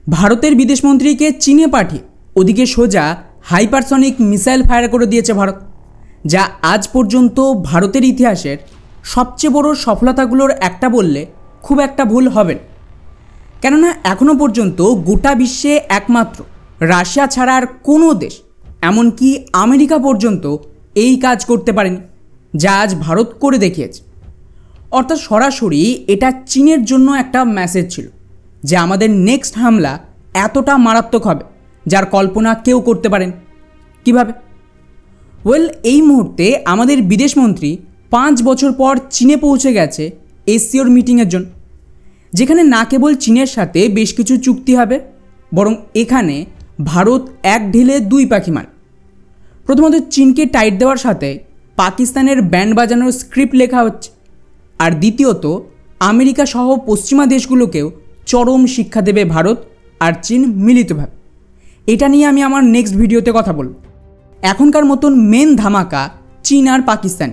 ভারতের বিদেশমন্ত্রীকে চীনে পাঠিয়ে ওদিকে সোজা হাইপারসনিক মিসাইল ফায়ার করে দিয়েছে ভারত, যা আজ পর্যন্ত ভারতের ইতিহাসের সবচেয়ে বড় সফলতাগুলোর একটা বললে খুব একটা ভুল হবে না। কেননা এখনও পর্যন্ত গোটা বিশ্বে একমাত্র রাশিয়া ছাড়া আর কোনো দেশ, এমনকি আমেরিকা পর্যন্ত এই কাজ করতে পারেনি, যা আজ ভারত করে দেখিয়েছে। অর্থাৎ সরাসরি এটা চীনের জন্য একটা মেসেজ ছিল যে আমাদের নেক্সট হামলা এতটা মারাত্মক হবে যার কল্পনা কেউ করতে পারেন। কিভাবে? এই মুহূর্তে আমাদের বিদেশমন্ত্রী 5 বছর পর চীনে পৌঁছে গেছে এসসিওর মিটিংয়ের জন্য, যেখানে না কেবল চীনের সাথে বেশ কিছু চুক্তি হবে, বরং এখানে ভারত এক ঢিলে 2 পাখি মারে। প্রথমত চীনকে টাইট দেওয়ার সাথে পাকিস্তানের ব্যান্ড বাজানোর স্ক্রিপ্ট লেখা হচ্ছে, আর দ্বিতীয়ত আমেরিকা সহ পশ্চিমা দেশগুলোকেও চরম শিক্ষা দেবে ভারত আর চীন মিলিতভাবে। এটা নিয়ে আমি আমার নেক্সট ভিডিওতে কথা বলব। এখনকার মতন মেন ধামাকা চীন আর পাকিস্তান,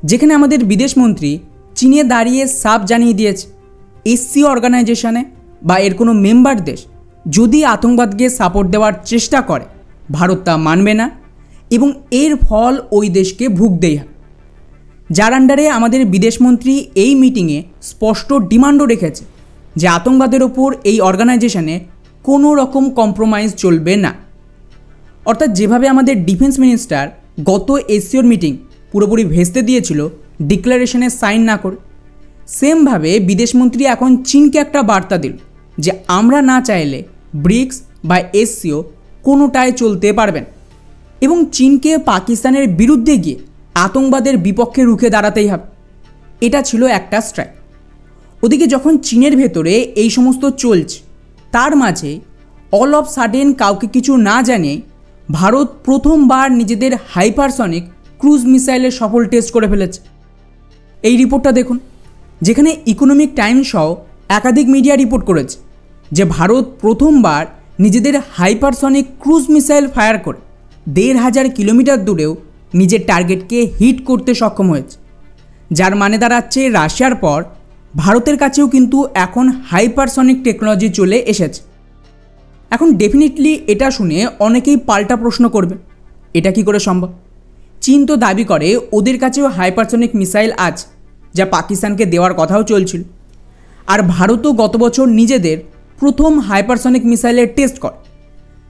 যেখানে আমাদের বিদেশমন্ত্রী চীনে দাঁড়িয়ে সাফ জানিয়ে দিয়েছে এসসিও অর্গানাইজেশনে বা এর কোনো মেম্বার দেশ যদি আতঙ্কবাদকে সাপোর্ট দেওয়ার চেষ্টা করে ভারত তা মানবে না এবং এর ফল ওই দেশকে ভুগতেই হবে। যার আন্ডারে আমাদের বিদেশমন্ত্রী এই মিটিংয়ে স্পষ্ট ডিমান্ডও রেখেছে যে আতঙ্কবাদের ওপর এই অর্গানাইজেশনে কোনো রকম কম্প্রোমাইজ চলবে না। অর্থাৎ যেভাবে আমাদের ডিফেন্স মিনিস্টার গত এসসিওর মিটিং পুরোপুরি ভেস্তে দিয়েছিল ডিক্লারেশনে সাইন না করে, সেমভাবে বিদেশমন্ত্রী এখন চীনকে একটা বার্তা দিল যে আমরা না চাইলে ব্রিক্স বা এসসিও কোনোটায় চলতে পারবেন এবং চীনকে পাকিস্তানের বিরুদ্ধে গিয়ে আতঙ্কবাদের বিপক্ষে রুখে দাঁড়াতেই হবে। এটা ছিল একটা স্ট্রাইক। ওদিকে যখন চীনের ভেতরে এই সমস্ত চলছে, তার মাঝে অল অফ সাডেন কাউকে কিছু না জানিয়ে ভারত প্রথমবার নিজেদের হাইপারসনিক ক্রুজ মিসাইলের সফল টেস্ট করে ফেলেছে। এই রিপোর্টটা দেখুন, যেখানে ইকোনমিক টাইমস সহ একাধিক মিডিয়া রিপোর্ট করেছে যে ভারত প্রথমবার নিজেদের হাইপারসনিক ক্রুজ মিসাইল ফায়ার করে 1500 কিলোমিটার দূরেও নিজের টার্গেটকে হিট করতে সক্ষম হয়েছে, যার মানে দাঁড়াচ্ছে রাশিয়ার পর ভারতের কাছেও কিন্তু এখন হাইপারসনিক টেকনোলজি চলে এসেছে। এখন ডেফিনেটলি এটা শুনে অনেকেই পাল্টা প্রশ্ন করবে, এটা কি করে সম্ভব? চীন তো দাবি করে ওদের কাছেও হাইপারসনিক মিসাইল আছে, যা পাকিস্তানকে দেওয়ার কথাও চলছিল, আর ভারতও গত বছর নিজেদের প্রথম হাইপারসনিক মিসাইলের টেস্ট করে।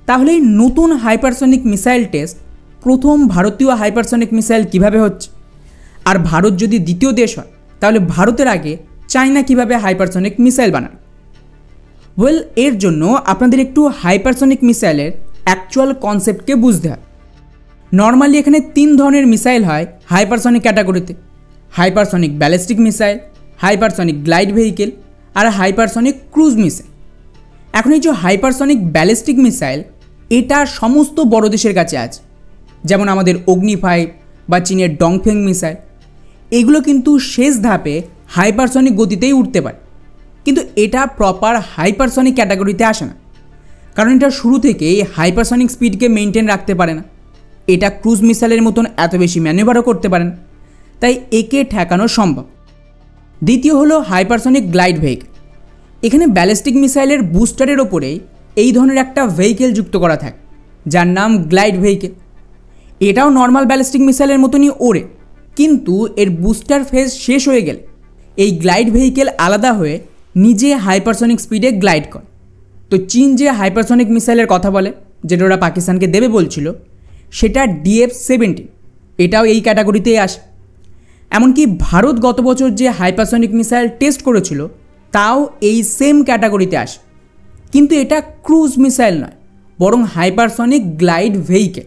তাহলে এই নতুন হাইপারসনিক মিসাইল টেস্ট প্রথম ভারতীয় হাইপারসনিক মিসাইল কিভাবে হচ্ছে? আর ভারত যদি দ্বিতীয় দেশ হয় তাহলে ভারতের আগে চায়না কিভাবে হাইপারসনিক মিসাইল বানায়? এর জন্য আপনাদের একটু হাইপারসনিক মিসাইলের অ্যাকচুয়াল কনসেপ্টকে বুঝতে হয়। নর্মালি এখানে 3 ধরনের মিসাইল হয় হাইপারসনিক ক্যাটাগরিতে: hypersonic ballistic missile, hypersonic glide vehicle আর হাইপারসনিক ক্রুজ মিসাইল। এখন এই যে হাইপারসনিক ব্যালিস্টিক মিসাইল, এটা সমস্ত বড় দেশের কাছে আছে, যেমন আমাদের অগ্নি 5 বা চীনের ডংফেং মিসাইল। এগুলো কিন্তু শেষ ধাপে হাইপারসনিক গতিতেই উঠতে পারে, কিন্তু এটা প্রপার হাইপারসনিক ক্যাটাগরিতে আসে না, কারণ এটা শুরু থেকেই হাইপারসনিক স্পিডকে মেনটেন রাখতে পারে না। এটা ক্রুজ মিসাইলের মতন এত বেশি ম্যানুভারও করতে পারে না, তাই একে ঠেকানো সম্ভব। দ্বিতীয় হলো হাইপারসনিক গ্লাইড ভেহিকেল। এখানে ব্যালিস্টিক মিসাইলের বুস্টারের ওপরেই এই ধরনের একটা ভেহিকেল যুক্ত করা থাকে, যার নাম গ্লাইড ভেহিকেল। এটাও নর্মাল ব্যালিস্টিক মিসাইলের মতনই ওড়ে, কিন্তু এর বুস্টার ফেজ শেষ হয়ে গেলে এই গ্লাইড ভেহিকেল আলাদা হয়ে নিজে হাইপারসনিক স্পিডে গ্লাইড করে। তো চীন যে হাইপারসনিক মিসাইলের কথা বলে, যেটা ওরা পাকিস্তানকে দেবে বলছিল, সেটা DF-17, এটাও এই ক্যাটাগরিতেই আসে। এমনকি ভারত গত বছর যে হাইপারসনিক মিসাইল টেস্ট করেছিল তাও এই সেম ক্যাটাগরিতে আসে, কিন্তু এটা ক্রুজ মিসাইল নয়, বরং হাইপারসনিক গ্লাইড ভেহিকেল।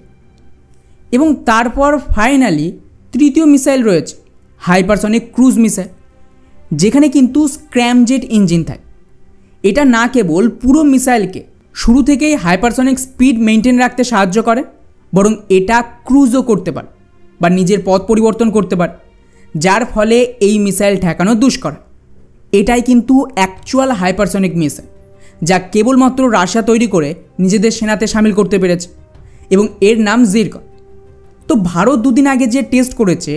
এবং তারপর ফাইনালি তৃতীয় মিসাইল রয়েছে হাইপারসনিক ক্রুজ মিসাইল, যেখানে কিন্তু স্ক্র্যামজেট ইঞ্জিন থাকে। এটা না কেবল পুরো মিসাইলকে শুরু থেকেই হাইপারসনিক স্পিড মেনটেন রাখতে সাহায্য করে, বরং এটা ক্রুজও করতে পারে বা নিজের পথ পরিবর্তন করতে পারে, যার ফলে এই মিসাইল ঠেকানো দুষ্কর। এটাই কিন্তু অ্যাকচুয়াল হাইপারসনিক মিসাইল, যা কেবলমাত্র রাশিয়া তৈরি করে নিজেদের সেনাতে সামিল করতে পেরেছে, এবং এর নাম জিরকন। তো ভারত 2 দিন আগে যে টেস্ট করেছে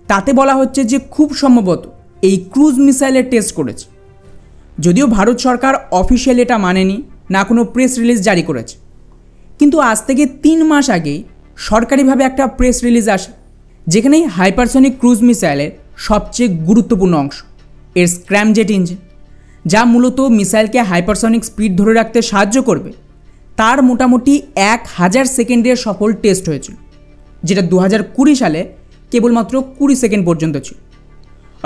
তাতে বলা হচ্ছে যে খুব সম্ভবত এই ক্রুজ মিসাইলের টেস্ট করেছে। যদিও ভারত সরকার অফিশিয়ালি এটা মানেনি, না কোনো প্রেস রিলিজ জারি করেছে। কিন্তু আজ থেকে 3 মাস আগেই সরকারিভাবে একটা প্রেস রিলিজ আসে, যেখানেই হাইপারসনিক ক্রুজ মিসাইলের সবচেয়ে গুরুত্বপূর্ণ অংশ এর স্ক্র্যামজেট ইঞ্জিন, যা মূলত মিসাইলকে হাইপারসনিক স্পিড ধরে রাখতে সাহায্য করবে, তার মোটামুটি 1000 সেকেন্ডের সফল টেস্ট হয়েছিল, যেটা 2020 সালে কেবলমাত্র 20 সেকেন্ড পর্যন্ত ছিল।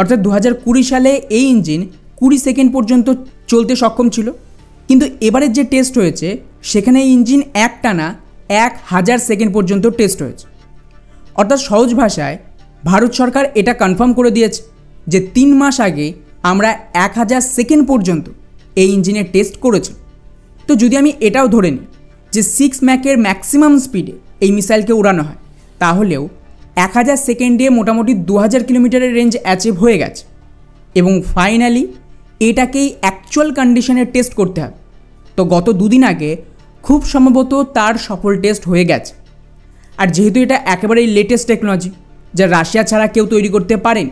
অর্থাৎ 2020 সালে এই ইঞ্জিন 20 সেকেন্ড পর্যন্ত চলতে সক্ষম ছিল, কিন্তু এবারের যে টেস্ট হয়েছে সেখানে এই ইঞ্জিন একটানা 1000 সেকেন্ড পর্যন্ত টেস্ট হয়েছে। অর্থাৎ সহজ ভাষায় ভারত সরকার এটা কনফার্ম করে দিয়েছে যে 3 মাস আগে আমরা 1000 সেকেন্ড পর্যন্ত এই ইঞ্জিনের টেস্ট করেছি। তো যদি আমি এটাও ধরে নিই যে 6 ম্যাকের ম্যাক্সিমাম স্পিডে এই মিসাইলকে উড়ানো হয়, তাহলেও 1000 সেকেন্ডে মোটামুটি 2000 কিলোমিটারের রেঞ্জ অ্যাচিভ হয়ে গেছে। এবং ফাইনালি এটাকেই অ্যাকচুয়াল কন্ডিশনে টেস্ট করতে হবে। তো গত 2 দিন আগে খুব সম্ভবত তার সফল টেস্ট হয়ে গেছে। আর যেহেতু এটা একেবারেই লেটেস্ট টেকনোলজি, যা রাশিয়া ছাড়া কেউ তৈরি করতে পারেন,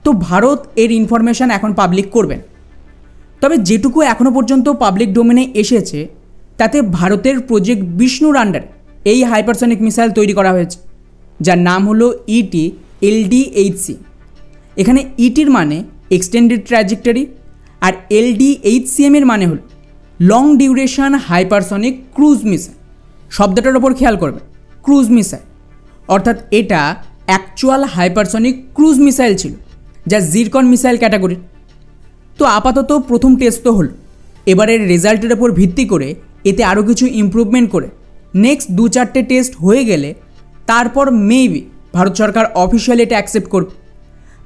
তো ভারত এর ইনফরমেশান এখন পাবলিক করবেন। তবে যেটুকু এখনও পর্যন্ত পাবলিক ডোমেনে এসেছে তাতে ভারতের প্রজেক্ট বিষ্ণুর আন্ডারে এই হাইপারসনিক মিসাইল তৈরি করা হয়েছে, যার নাম হলো ET-LD-8C। এখানে ইটির মানে এক্সটেন্ডেড ট্র্যাজেক্টরি, আর LD-8CM এর মানে হলো long duration hypersonic cruise missile. শব্দটার ওপর খেয়াল করবেন, ক্রুজ মিসাইল, অর্থাৎ এটা অ্যাকচুয়াল হাইপারসনিক ক্রুজ মিসাইল ছিল, যা জিরকন মিসাইল ক্যাটাগরির। তো আপাতত প্রথম টেস্ট তো হলো, এবারের রেজাল্টের ওপর ভিত্তি করে এতে আরও কিছু ইমপ্রুভমেন্ট করে নেক্সট 2-4টে টেস্ট হয়ে গেলে তারপর মেবি ভারত সরকার অফিসিয়ালি এটা অ্যাকসেপ্ট করবে।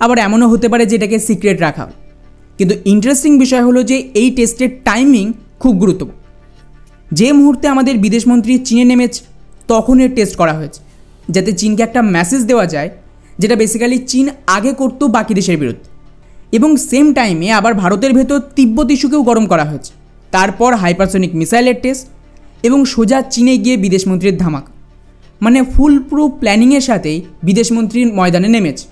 আবার এমনও হতে পারে যে এটাকে সিক্রেট রাখা হয়। কিন্তু ইন্টারেস্টিং বিষয় হলো যে এই টেস্টের টাইমিং খুব গুরুত্বপূর্ণ। যে মুহূর্তে আমাদের বিদেশমন্ত্রী চীনে নেমেছে তখন এর টেস্ট করা হয়েছে, যাতে চীনকে একটা মেসেজ দেওয়া যায়, যেটা বেসিক্যালি চীন আগে করত বাকি দেশের বিরুদ্ধে। এবং সেম টাইমে আবার ভারতের ভেতর তিব্বত ইস্যুকেও গরম করা হয়েছে। তারপর হাইপারসনিক মিসাইলের টেস্ট এবং সোজা চীনে গিয়ে বিদেশমন্ত্রীর ধামাকা, মানে ফুল প্রুফ প্ল্যানিংয়ের সাথেই বিদেশমন্ত্রীর ময়দানে নেমেছে।